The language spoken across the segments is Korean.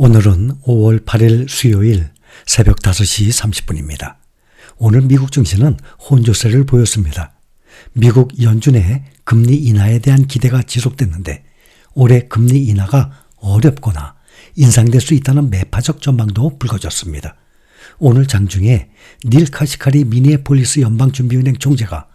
오늘은 5월 8일 수요일 새벽 5시 30분입니다. 오늘 미국 증시는 혼조세를 보였습니다. 미국 연준의 금리 인하에 대한 기대가 지속됐는데 올해 금리 인하가 어렵거나 인상될 수 있다는 매파적 전망도 불거졌습니다. 오늘 장중에 닐 카시카리 미니애폴리스 연방준비은행 총재가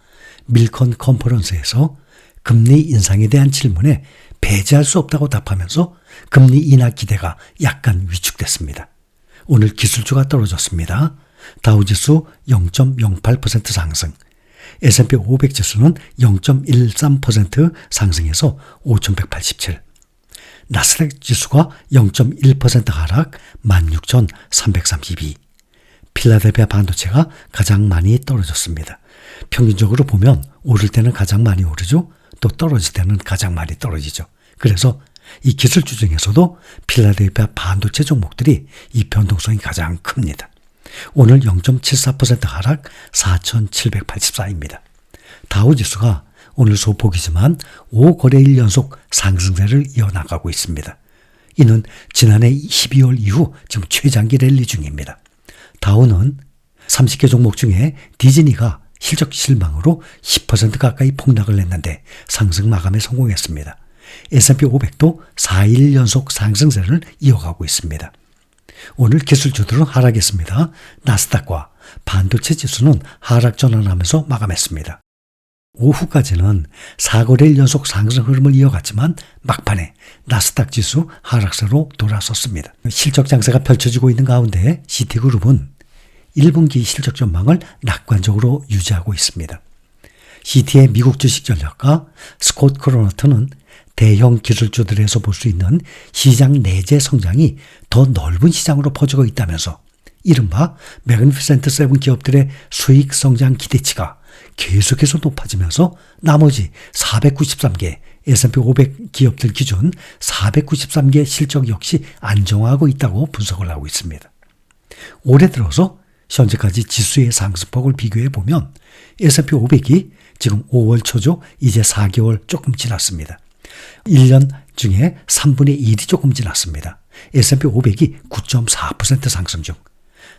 밀컨 컨퍼런스에서 금리 인상에 대한 질문에 배제할 수 없다고 답하면서 금리 인하 기대가 약간 위축됐습니다. 오늘 기술주가 떨어졌습니다. 다우지수 0.08% 상승, S&P 500 지수는 0.13% 상승해서 5187, 나스닥 지수가 0.1% 하락 16,332, 필라델피아 반도체가 가장 많이 떨어졌습니다. 평균적으로 보면 오를 때는 가장 많이 오르죠. 또 떨어질 때는 가장 많이 떨어지죠. 그래서 이 기술주 중에서도 필라델피아 반도체 종목들이 이 변동성이 가장 큽니다. 오늘 0.74% 하락 4,784입니다. 다우지수가 오늘 소폭이지만 5거래일 연속 상승세를 이어나가고 있습니다. 이는 지난해 12월 이후 지금 최장기 랠리 중입니다. 다우는 30개 종목 중에 디즈니가 실적 실망으로 10% 가까이 폭락을 했는데 상승 마감에 성공했습니다. S&P 500도 4일 연속 상승세를 이어가고 있습니다. 오늘 기술주들은 하락했습니다. 나스닥과 반도체 지수는 하락 전환하면서 마감했습니다. 오후까지는 4거래일 연속 상승 흐름을 이어갔지만 막판에 나스닥 지수 하락세로 돌아섰습니다. 실적 장세가 펼쳐지고 있는 가운데 시티그룹은 1분기 실적 전망을 낙관적으로 유지하고 있습니다. 시티의 미국 주식 전략가 스콧 크로너트는 대형 기술주들에서 볼 수 있는 시장 내재 성장이 더 넓은 시장으로 퍼지고 있다면서 이른바 매그니피센트 세븐 기업들의 수익 성장 기대치가 계속해서 높아지면서 나머지 493개 S&P 500 기업들 기준 493개 실적 역시 안정화하고 있다고 분석을 하고 있습니다. 올해 들어서 현재까지 지수의 상승폭을 비교해 보면 S&P 500이 지금 5월 초죠. 이제 4개월 조금 지났습니다. 1년 중에 3분의 1이 조금 지났습니다. S&P 500이 9.4% 상승 중,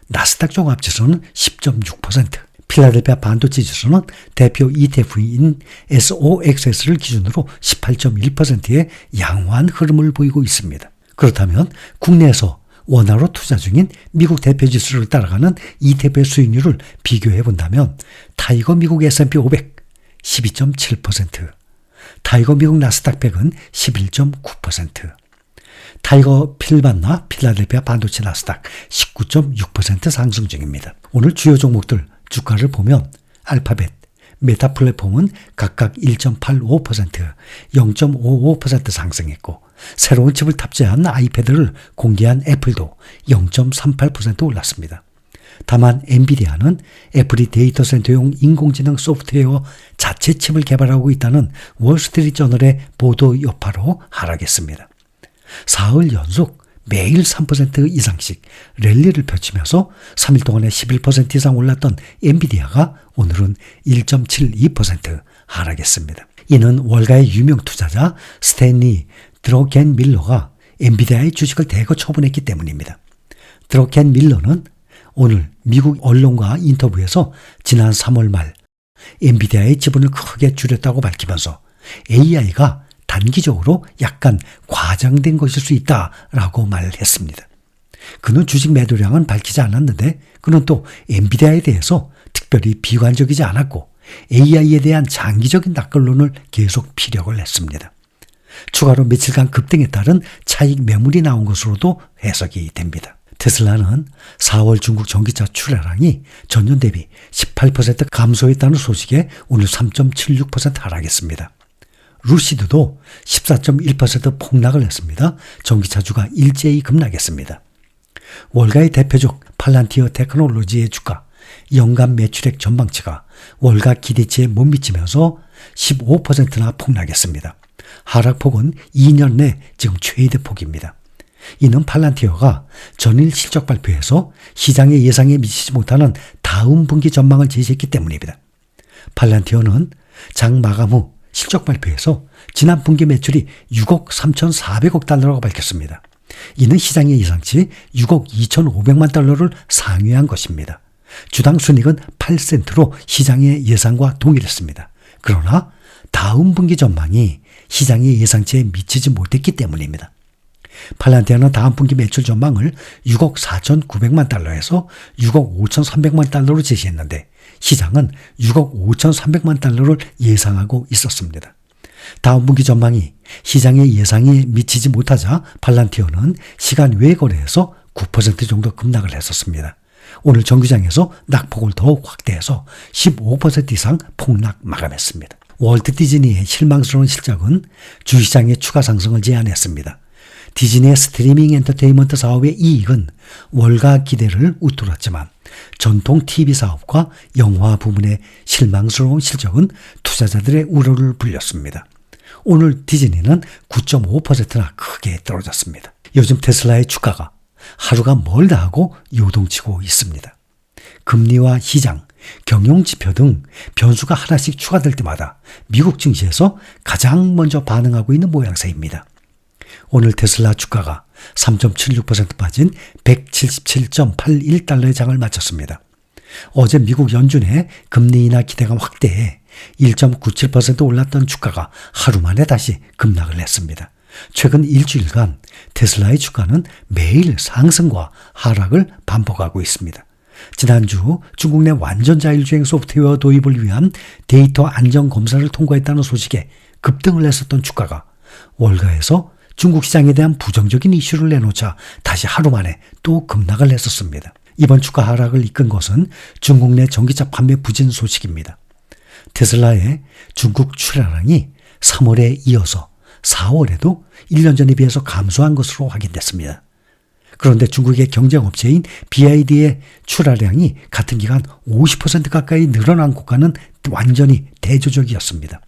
나스닥 종합지수는 10.6%, 필라델피아 반도체 지수는 대표 ETF인 SOXS를 기준으로 18.1%의 양호한 흐름을 보이고 있습니다. 그렇다면 국내에서 원화로 투자 중인 미국 대표 지수를 따라가는 ETF의 수익률을 비교해 본다면 타이거 미국 S&P 500 12.7%, 타이거 미국 나스닥 100은 11.9%, 타이거 필반나 필라델피아 반도체 나스닥 19.6% 상승 중입니다. 오늘 주요 종목들 주가를 보면 알파벳, 메타 플랫폼은 각각 1.85%, 0.55% 상승했고 새로운 칩을 탑재한 아이패드를 공개한 애플도 0.38% 올랐습니다. 다만 엔비디아는 애플이 데이터 센터용 인공지능 소프트웨어 자체 칩을 개발하고 있다는 월스트리트저널의 보도 여파로 하락했습니다. 사흘 연속 매일 3% 이상씩 랠리를 펼치면서 3일 동안에 11% 이상 올랐던 엔비디아가 오늘은 1.72% 하락했습니다. 이는 월가의 유명 투자자 스탠리 드러켄 밀러가 엔비디아의 주식을 대거 처분했기 때문입니다. 드러켄 밀러는 오늘 미국 언론과 인터뷰에서 지난 3월 말 엔비디아의 지분을 크게 줄였다고 밝히면서 AI가 단기적으로 약간 과장된 것일 수 있다라고 말을 했습니다. 그는 주식 매도량은 밝히지 않았는데 그는 또 엔비디아에 대해서 특별히 비관적이지 않았고 AI에 대한 장기적인 낙관론을 계속 피력을 했습니다. 추가로 며칠간 급등에 따른 차익 매물이 나온 것으로도 해석이 됩니다. 테슬라는 4월 중국 전기차 출하량이 전년 대비 18% 감소했다는 소식에 오늘 3.76% 하락했습니다. 루시드도 14.1% 폭락을 했습니다. 전기차주가 일제히 급락했습니다. 월가의 대표적 팔란티어 테크놀로지의 주가, 연간 매출액 전망치가 월가 기대치에 못 미치면서 15%나 폭락했습니다. 하락폭은 2년 내 지금 최대 폭입니다. 이는 팔란티어가 전일 실적 발표에서 시장의 예상에 미치지 못하는 다음 분기 전망을 제시했기 때문입니다. 팔란티어는 장 마감 후 실적 발표에서 지난 분기 매출이 6억 3,400억 달러라고 밝혔습니다. 이는 시장의 예상치 6억 2,500만 달러를 상회한 것입니다. 주당 순이익은 8센트로 시장의 예상과 동일했습니다. 그러나 다음 분기 전망이 시장의 예상치에 미치지 못했기 때문입니다. 팔란티아는 다음 분기 매출 전망을 6억 4,900만 달러에서 6억 5,300만 달러로 제시했는데 시장은 6억 5,300만 달러를 예상하고 있었습니다. 다음 분기 전망이 시장의 예상에 미치지 못하자 팔란티어는 시간 외 거래에서 9% 정도 급락을 했었습니다. 오늘 정규장에서 낙폭을 더욱 확대해서 15% 이상 폭락 마감했습니다. 월트 디즈니의 실망스러운 실적은 주시장의 추가 상승을 제한했습니다. 디즈니의 스트리밍 엔터테인먼트 사업의 이익은 월가 기대를 웃돌았지만 전통 TV 사업과 영화 부문의 실망스러운 실적은 투자자들의 우려를 불렸습니다. 오늘 디즈니는 9.5%나 크게 떨어졌습니다. 요즘 테슬라의 주가가 하루가 멀다 하고 요동치고 있습니다. 금리와 시장, 경영지표 등 변수가 하나씩 추가될 때마다 미국 증시에서 가장 먼저 반응하고 있는 모양새입니다. 오늘 테슬라 주가가 3.76% 빠진 177.81달러의 장을 마쳤습니다. 어제 미국 연준의 금리 인하 기대감 확대에 1.97% 올랐던 주가가 하루 만에 다시 급락을 했습니다. 최근 일주일간 테슬라의 주가는 매일 상승과 하락을 반복하고 있습니다. 지난주 중국 내 완전 자율주행 소프트웨어 도입을 위한 데이터 안전 검사를 통과했다는 소식에 급등을 했었던 주가가 월가에서 중국 시장에 대한 부정적인 이슈를 내놓자 다시 하루 만에 또 급락을 했었습니다. 이번 주가 하락을 이끈 것은 중국 내 전기차 판매 부진 소식입니다. 테슬라의 중국 출하량이 3월에 이어서 4월에도 1년 전에 비해서 감소한 것으로 확인됐습니다. 그런데 중국의 경쟁업체인 BYD의 출하량이 같은 기간 50% 가까이 늘어난 국가는 완전히 대조적이었습니다.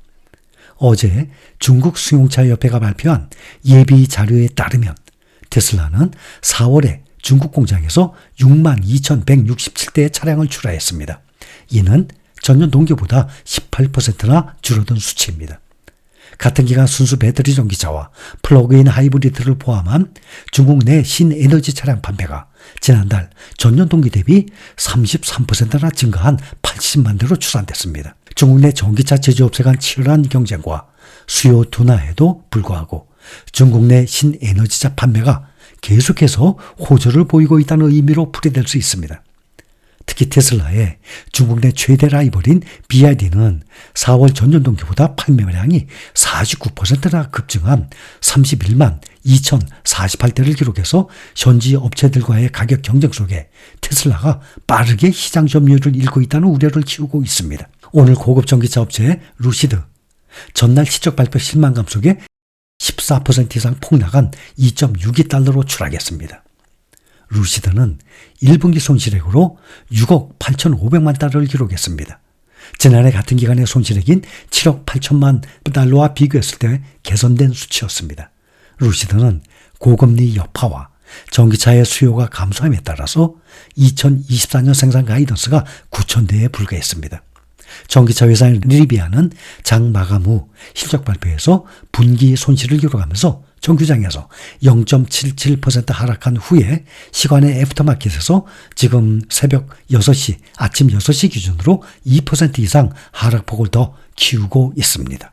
어제 중국 승용차협회가 발표한 예비 자료에 따르면 테슬라는 4월에 중국 공장에서 62,167대의 차량을 출하했습니다. 이는 전년 동기보다 18%나 줄어든 수치입니다. 같은 기간 순수 배터리 전기차와 플러그인 하이브리드를 포함한 중국 내 신에너지 차량 판매가 지난달 전년 동기 대비 33%나 증가한 80만 대로 추산됐습니다. 중국 내 전기차 제조업체 간 치열한 경쟁과 수요 둔화에도 불구하고 중국 내 신에너지차 판매가 계속해서 호조를 보이고 있다는 의미로 풀이될 수 있습니다. 특히 테슬라의 중국 내 최대 라이벌인 BYD는 4월 전년 동기보다 판매량이 49%나 급증한 31만 2,048대를 기록해서 현지 업체들과의 가격 경쟁 속에 테슬라가 빠르게 시장 점유율을 잃고 있다는 우려를 키우고 있습니다. 오늘 고급 전기차 업체 루시드, 전날 실적 발표 실망감 속에 14% 이상 폭락한 2.62달러로 추락했습니다. 루시드는 1분기 손실액으로 6억 8,500만 달러를 기록했습니다. 지난해 같은 기간의 손실액인 7억 8천만 달러와 비교했을 때 개선된 수치였습니다. 루시드는 고금리 여파와 전기차의 수요가 감소함에 따라서 2024년 생산 가이던스가 9,000대에 불과했습니다. 전기차 회사인 리비아는 장 마감 후 실적 발표에서 분기 손실을 기록하면서 정규장에서 0.77% 하락한 후에 시간의 애프터마켓에서 지금 새벽 6시, 아침 6시 기준으로 2% 이상 하락폭을 더 키우고 있습니다.